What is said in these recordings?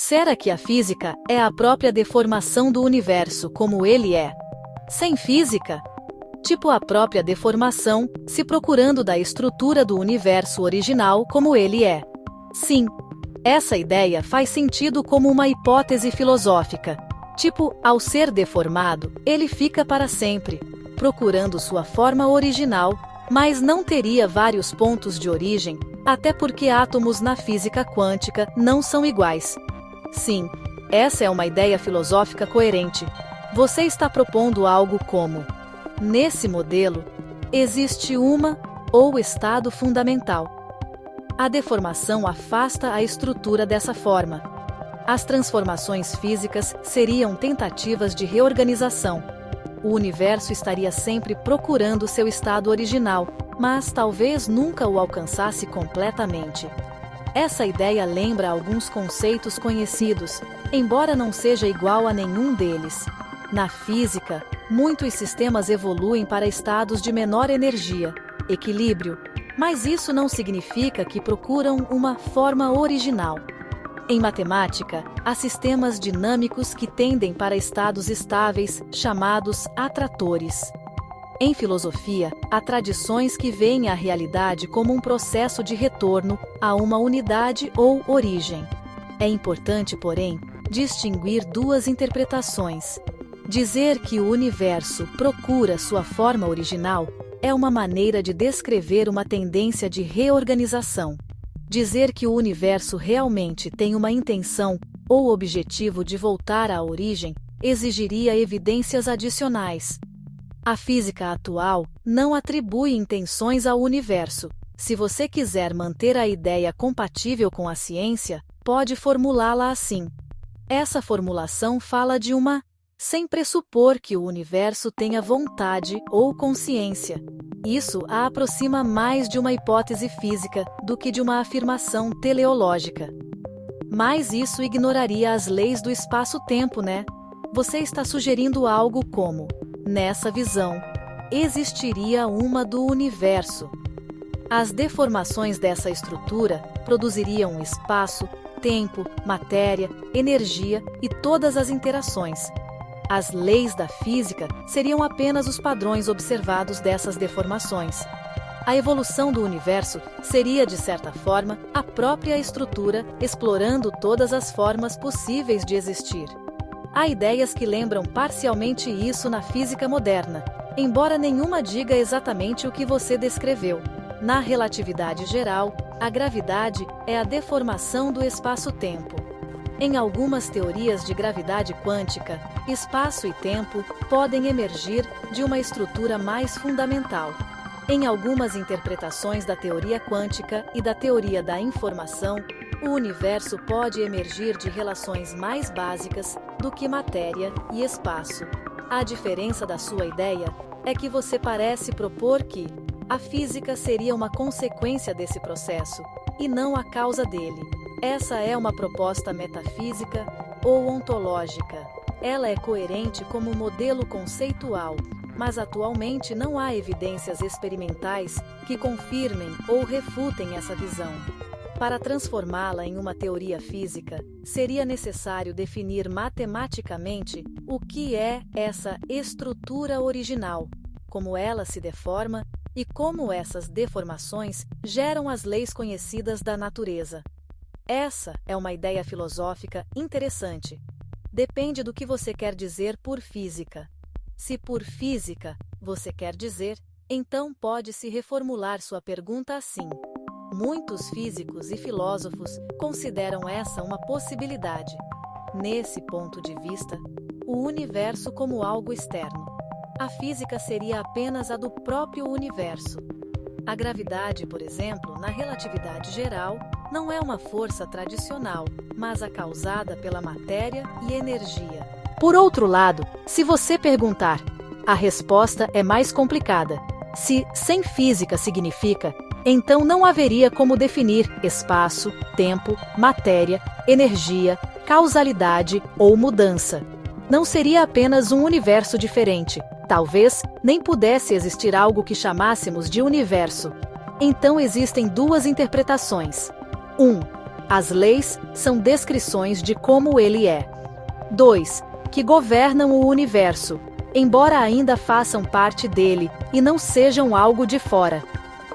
Será que a física é a própria deformação do universo como ele é? Sem física? Tipo a própria deformação, se procurando da estrutura do universo original como ele é. Sim, essa ideia faz sentido como uma hipótese filosófica. Tipo, ao ser deformado, ele fica para sempre, procurando sua forma original, mas não teria vários pontos de origem, até porque átomos na física quântica não são iguais. Sim, essa é uma ideia filosófica coerente. Você está propondo algo como: nesse modelo, existe uma ou estado fundamental. A deformação afasta a estrutura dessa forma. As transformações físicas seriam tentativas de reorganização. O universo estaria sempre procurando seu estado original, mas talvez nunca o alcançasse completamente. Essa ideia lembra alguns conceitos conhecidos, embora não seja igual a nenhum deles. Na física, muitos sistemas evoluem para estados de menor energia, equilíbrio, mas isso não significa que procuram uma forma original. Em matemática, há sistemas dinâmicos que tendem para estados estáveis, chamados atratores. Em filosofia, há tradições que veem a realidade como um processo de retorno a uma unidade ou origem. É importante, porém, distinguir duas interpretações. Dizer que o universo procura sua forma original é uma maneira de descrever uma tendência de reorganização. Dizer que o universo realmente tem uma intenção ou objetivo de voltar à origem exigiria evidências adicionais. A física atual não atribui intenções ao universo. Se você quiser manter a ideia compatível com a ciência, pode formulá-la assim. Essa formulação fala de uma sem pressupor que o universo tenha vontade ou consciência. Isso a aproxima mais de uma hipótese física do que de uma afirmação teleológica. Mas isso ignoraria as leis do espaço-tempo, né? Você está sugerindo algo como: nessa visão, existiria uma do universo. As deformações dessa estrutura produziriam espaço, tempo, matéria, energia e todas as interações. As leis da física seriam apenas os padrões observados dessas deformações. A evolução do universo seria, de certa forma, a própria estrutura, explorando todas as formas possíveis de existir. Há ideias que lembram parcialmente isso na física moderna, embora nenhuma diga exatamente o que você descreveu. Na relatividade geral, a gravidade é a deformação do espaço-tempo. Em algumas teorias de gravidade quântica, espaço e tempo podem emergir de uma estrutura mais fundamental. Em algumas interpretações da teoria quântica e da teoria da informação, o universo pode emergir de relações mais básicas do que matéria e espaço. A diferença da sua ideia é que você parece propor que a física seria uma consequência desse processo, e não a causa dele. Essa é uma proposta metafísica ou ontológica. Ela é coerente como modelo conceitual, mas atualmente não há evidências experimentais que confirmem ou refutem essa visão. Para transformá-la em uma teoria física, seria necessário definir matematicamente o que é essa estrutura original, como ela se deforma e como essas deformações geram as leis conhecidas da natureza. Essa é uma ideia filosófica interessante. Depende do que você quer dizer por física. Se por física você quer dizer, então pode-se reformular sua pergunta assim. Muitos físicos e filósofos consideram essa uma possibilidade. Nesse ponto de vista, o universo como algo externo. A física seria apenas a do próprio universo. A gravidade, por exemplo, na relatividade geral, não é uma força tradicional, mas a causada pela matéria e energia. Por outro lado, se você perguntar, a resposta é mais complicada. Se sem física significa, então não haveria como definir espaço, tempo, matéria, energia, causalidade ou mudança. Não seria apenas um universo diferente. Talvez nem pudesse existir algo que chamássemos de universo. Então existem duas interpretações. 1. As leis são descrições de como ele é. 2. Que governam o universo, embora ainda façam parte dele e não sejam algo de fora.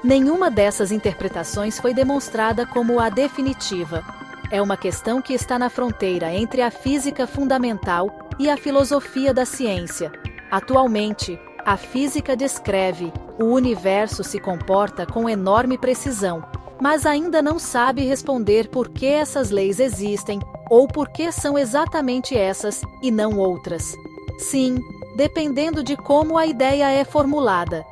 Nenhuma dessas interpretações foi demonstrada como a definitiva. É uma questão que está na fronteira entre a física fundamental e a filosofia da ciência. Atualmente, a física descreve o universo se comporta com enorme precisão, mas ainda não sabe responder por que essas leis existem ou por que são exatamente essas e não outras. Sim, dependendo de como a ideia é formulada.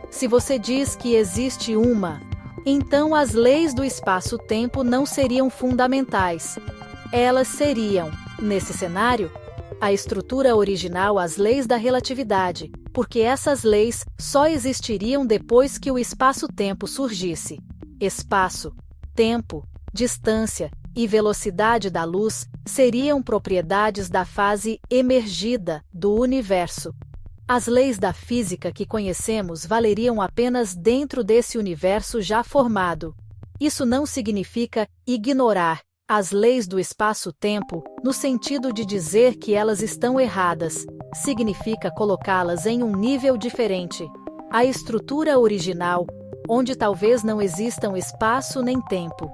Se você diz que existe uma, então as leis do espaço-tempo não seriam fundamentais. Elas seriam, nesse cenário, a estrutura original às leis da relatividade, porque essas leis só existiriam depois que o espaço-tempo surgisse. Espaço, tempo, distância e velocidade da luz seriam propriedades da fase emergida do universo. As leis da física que conhecemos valeriam apenas dentro desse universo já formado. Isso não significa ignorar as leis do espaço-tempo, no sentido de dizer que elas estão erradas. Significa colocá-las em um nível diferente. A estrutura original, onde talvez não existam espaço nem tempo.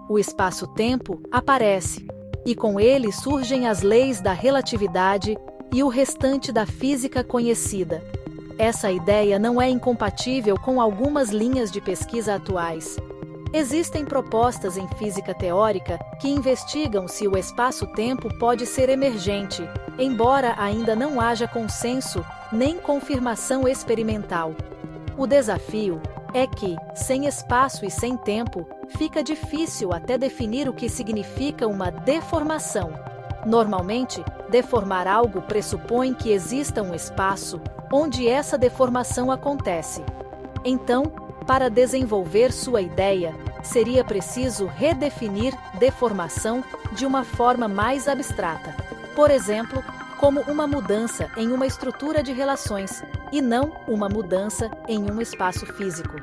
O espaço-tempo aparece, e com ele surgem as leis da relatividade e o restante da física conhecida. Essa ideia não é incompatível com algumas linhas de pesquisa atuais. Existem propostas em física teórica que investigam se o espaço-tempo pode ser emergente, embora ainda não haja consenso nem confirmação experimental. O desafio é que, sem espaço e sem tempo, fica difícil até definir o que significa uma deformação. Normalmente, deformar algo pressupõe que exista um espaço onde essa deformação acontece. Então, para desenvolver sua ideia, seria preciso redefinir deformação de uma forma mais abstrata. Por exemplo, como uma mudança em uma estrutura de relações, e não uma mudança em um espaço físico.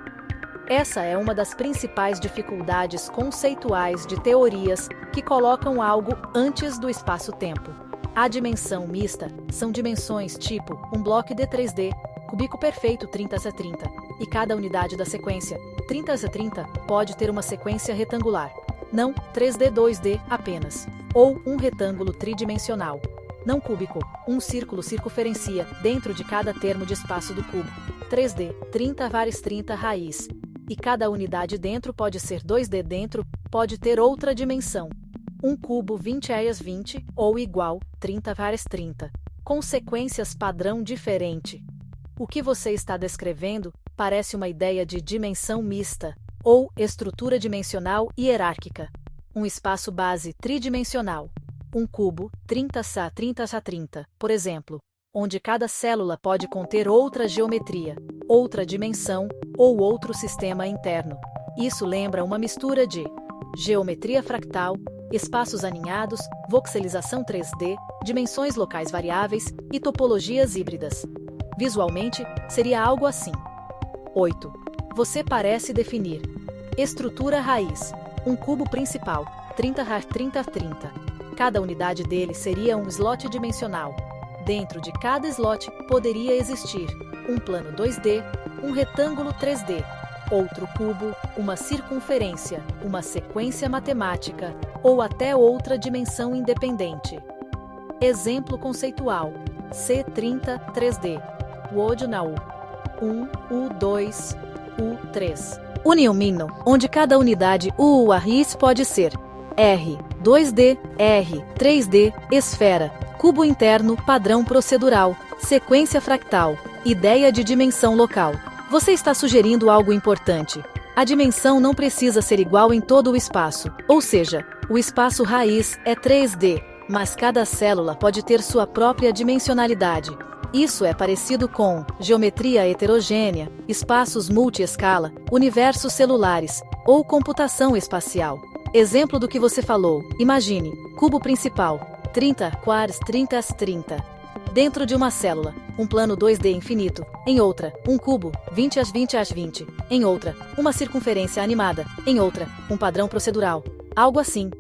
Essa é uma das principais dificuldades conceituais de teorias que colocam algo antes do espaço-tempo. A dimensão mista são dimensões tipo um bloco de 3D, cúbico perfeito 30x30, e cada unidade da sequência, 30x30, pode ter uma sequência retangular, não 3D 2D apenas, ou um retângulo tridimensional, não cúbico, um círculo circunferencia dentro de cada termo de espaço do cubo, 3D, 30 × 30 raiz, e cada unidade dentro pode ser 2D dentro, pode ter outra dimensão, um cubo 20x20 ou igual 30 × 30, com sequências padrão diferente. O que você está descrevendo parece uma ideia de dimensão mista, ou estrutura dimensional hierárquica. Um espaço base tridimensional. Um cubo 30x30x30, por exemplo, onde cada célula pode conter outra geometria, outra dimensão ou outro sistema interno. Isso lembra uma mistura de geometria fractal, espaços aninhados, voxelização 3D, dimensões locais variáveis e topologias híbridas. Visualmente, seria algo assim. 8. Você parece definir estrutura raiz, um cubo principal, 30x30x30. Cada unidade dele seria um slot dimensional. Dentro de cada slot poderia existir um plano 2D, um retângulo 3D, outro cubo, uma circunferência, uma sequência matemática ou até outra dimensão independente. Exemplo conceitual: C30 3D, Wod na U, 1, U2, U3. Uniumino, onde cada unidade UARIS pode ser R, 2D, R, 3D, esfera, cubo interno, padrão procedural, sequência fractal, ideia de dimensão local. Você está sugerindo algo importante. A dimensão não precisa ser igual em todo o espaço, ou seja, o espaço raiz é 3D, mas cada célula pode ter sua própria dimensionalidade. Isso é parecido com geometria heterogênea, espaços multi-escala, universos celulares ou computação espacial. Exemplo do que você falou: imagine, cubo principal, 30 quarts 30x30. Dentro de uma célula, um plano 2D infinito, em outra, um cubo, 20x20x20, em outra, uma circunferência animada, em outra, um padrão procedural. Algo assim.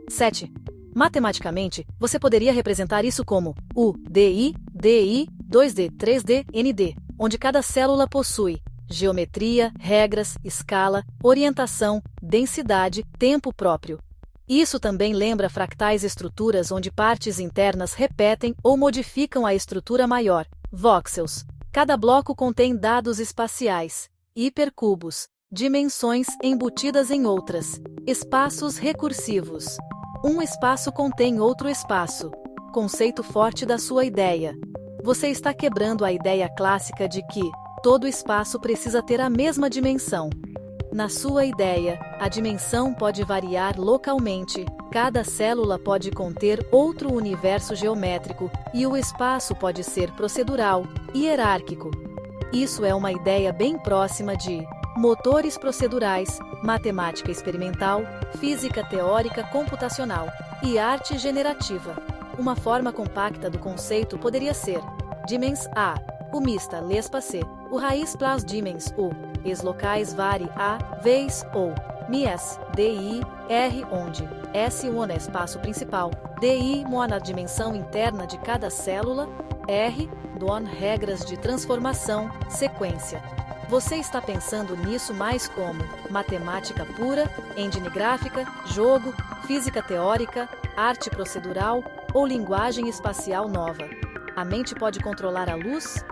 7. Matematicamente, você poderia representar isso como U, DI, DI, 2D, 3D, ND, onde cada célula possui geometria, regras, escala, orientação, densidade, tempo próprio. Isso também lembra fractais, estruturas onde partes internas repetem ou modificam a estrutura maior, voxels. Cada bloco contém dados espaciais, hipercubos, dimensões embutidas em outras, espaços recursivos. Um espaço contém outro espaço. Conceito forte da sua ideia. Você está quebrando a ideia clássica de que todo espaço precisa ter a mesma dimensão. Na sua ideia, a dimensão pode variar localmente, cada célula pode conter outro universo geométrico e o espaço pode ser procedural, hierárquico. Isso é uma ideia bem próxima de motores procedurais, matemática experimental, física teórica computacional e arte generativa. Uma forma compacta do conceito poderia ser dimens A, o mista l'espace, o raiz plus dimens U, es locais vari A, vez ou, mies, DI, R onde, S1 é espaço principal, DI moa a dimensão interna de cada célula, R, doan regras de transformação, sequência. Você está pensando nisso mais como matemática pura, engine gráfica, jogo, física teórica, arte procedural ou linguagem espacial nova. A mente pode controlar a luz?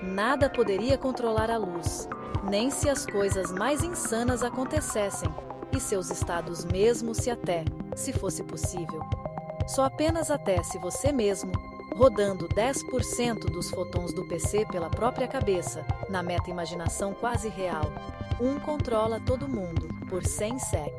Nada poderia controlar a luz, nem se as coisas mais insanas acontecessem, e seus estados mesmo se fosse possível. Só apenas até se você mesmo, rodando 10% dos fotons do PC pela própria cabeça, na meta-imaginação quase real. Um controla todo mundo, por 100 sec.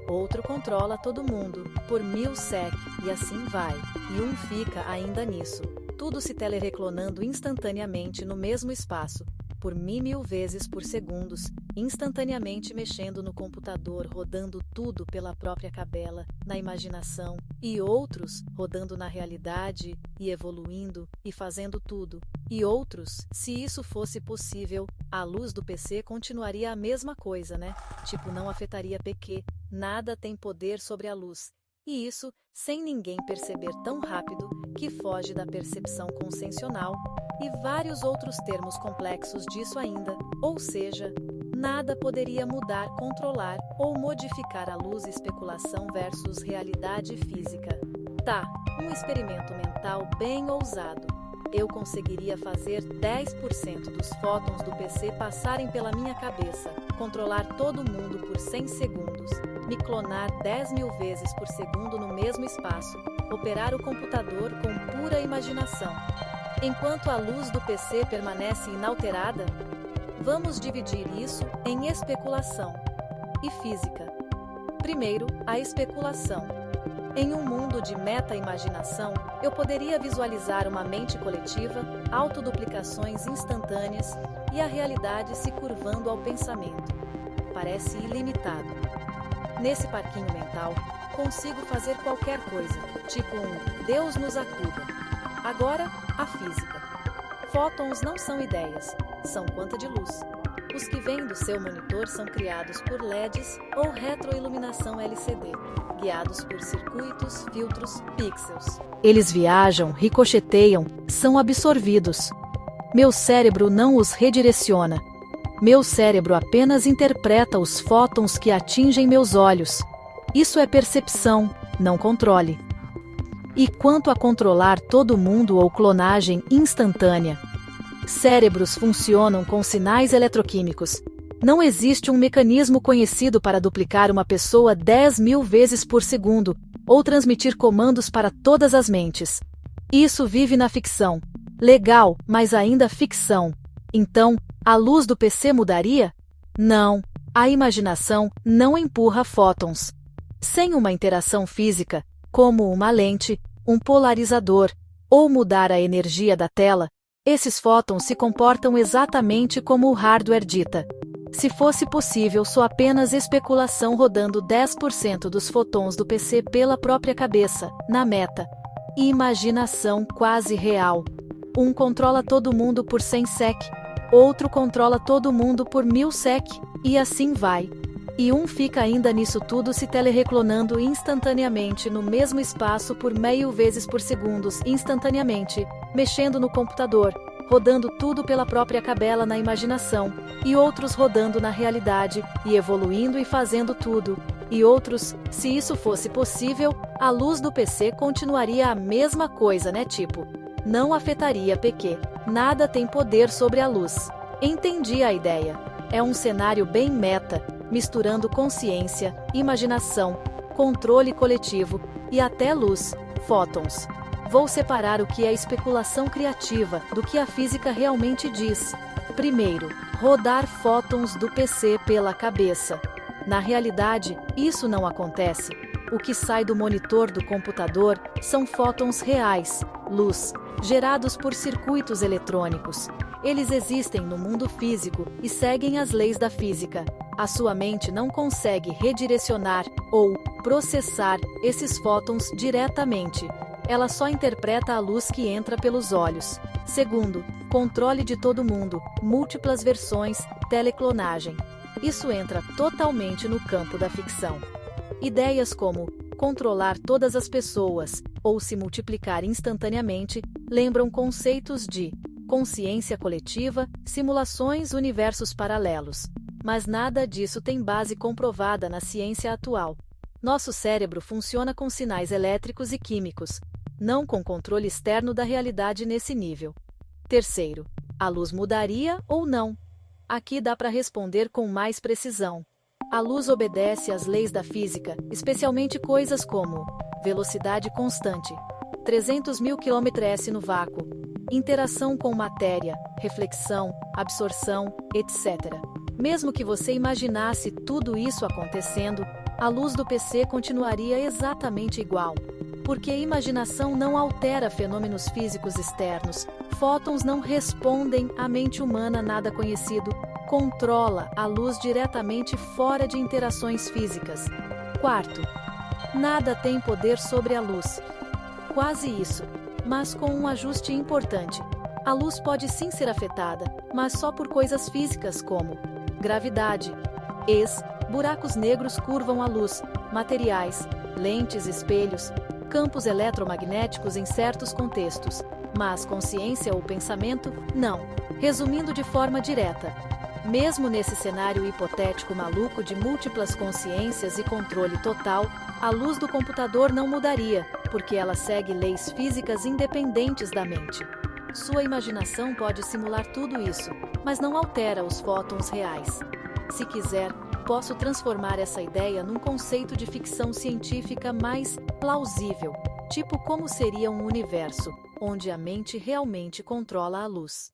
Outro controla todo mundo, por 1000 sec, e assim vai. E um fica ainda nisso. Tudo se telereclonando instantaneamente no mesmo espaço, por 1000 vezes por segundos, instantaneamente mexendo no computador, rodando tudo pela própria cabela, na imaginação, e outros rodando na realidade, e evoluindo, e fazendo tudo. E outros, se isso fosse possível, a luz do PC continuaria a mesma coisa, né? Tipo, não afetaria PQ, nada tem poder sobre a luz. E isso, sem ninguém perceber tão rápido, que foge da percepção consciencial, e vários outros termos complexos disso ainda, ou seja, nada poderia mudar, controlar ou modificar a luz. Especulação versus realidade física. Tá, um experimento mental bem ousado. Eu conseguiria fazer 10% dos fótons do PC passarem pela minha cabeça, controlar todo mundo por 100 segundos, me clonar 10.000 vezes por segundo no mesmo espaço, operar o computador com pura imaginação. Enquanto a luz do PC permanece inalterada, vamos dividir isso em especulação e física. Primeiro, a especulação. Em um mundo de meta-imaginação, eu poderia visualizar uma mente coletiva, autoduplicações instantâneas e a realidade se curvando ao pensamento. Parece ilimitado. Nesse parquinho mental, consigo fazer qualquer coisa, tipo um Deus nos acuda. Agora, a física. Fótons não são ideias, são quanta de luz. Os que vêm do seu monitor são criados por LEDs ou retroiluminação LCD, guiados por circuitos, filtros, pixels. Eles viajam, ricocheteiam, são absorvidos. Meu cérebro não os redireciona. Meu cérebro apenas interpreta os fótons que atingem meus olhos. Isso é percepção, não controle. E quanto a controlar todo mundo ou clonagem instantânea? Cérebros funcionam com sinais eletroquímicos. Não existe um mecanismo conhecido para duplicar uma pessoa 10.000 vezes por segundo, ou transmitir comandos para todas as mentes. Isso vive na ficção. Legal, mas ainda ficção. Então, a luz do PC mudaria? Não. A imaginação não empurra fótons. Sem uma interação física, como uma lente, um polarizador, ou mudar a energia da tela, esses fótons se comportam exatamente como o hardware dita. Se fosse possível, só apenas especulação rodando 10% dos fotons do PC pela própria cabeça, na meta. Imaginação quase real. Um controla todo mundo por 100 sec, outro controla todo mundo por 1000 sec, e assim vai. E um fica ainda nisso tudo se telerreclonando instantaneamente no mesmo espaço por meio vezes por segundos instantaneamente, mexendo no computador, rodando tudo pela própria cabela na imaginação, e outros rodando na realidade, e evoluindo e fazendo tudo. E outros, se isso fosse possível, a luz do PC continuaria a mesma coisa, né? Tipo, não afetaria PQ. Nada tem poder sobre a luz. Entendi a ideia. É um cenário bem meta, misturando consciência, imaginação, controle coletivo e até luz, fótons. Vou separar o que é especulação criativa do que a física realmente diz. Primeiro, rodar fótons do PC pela cabeça. Na realidade, isso não acontece. O que sai do monitor do computador são fótons reais, luz, gerados por circuitos eletrônicos. Eles existem no mundo físico e seguem as leis da física. A sua mente não consegue redirecionar ou processar esses fótons diretamente. Ela só interpreta a luz que entra pelos olhos. Segundo, controle de todo mundo, múltiplas versões, teleclonagem. Isso entra totalmente no campo da ficção. Ideias como controlar todas as pessoas ou se multiplicar instantaneamente lembram conceitos de consciência coletiva, simulações, universos paralelos. Mas nada disso tem base comprovada na ciência atual. Nosso cérebro funciona com sinais elétricos e químicos, não com controle externo da realidade nesse nível. Terceiro, a luz mudaria ou não? Aqui dá para responder com mais precisão. A luz obedece às leis da física, especialmente coisas como velocidade constante, 300.000 km/s no vácuo, interação com matéria, reflexão, absorção, etc. Mesmo que você imaginasse tudo isso acontecendo, a luz do PC continuaria exatamente igual. Porque a imaginação não altera fenômenos físicos externos, fótons não respondem à mente humana nada conhecido, controla a luz diretamente fora de interações físicas. Quarto, nada tem poder sobre a luz. Quase isso, mas com um ajuste importante. A luz pode sim ser afetada, mas só por coisas físicas como gravidade, buracos negros curvam a luz, materiais, lentes, espelhos, campos eletromagnéticos em certos contextos, mas consciência ou pensamento, não. Resumindo de forma direta, mesmo nesse cenário hipotético maluco de múltiplas consciências e controle total, a luz do computador não mudaria, porque ela segue leis físicas independentes da mente. Sua imaginação pode simular tudo isso, mas não altera os fótons reais. Se quiser, posso transformar essa ideia num conceito de ficção científica mais plausível, tipo como seria um universo onde a mente realmente controla a luz.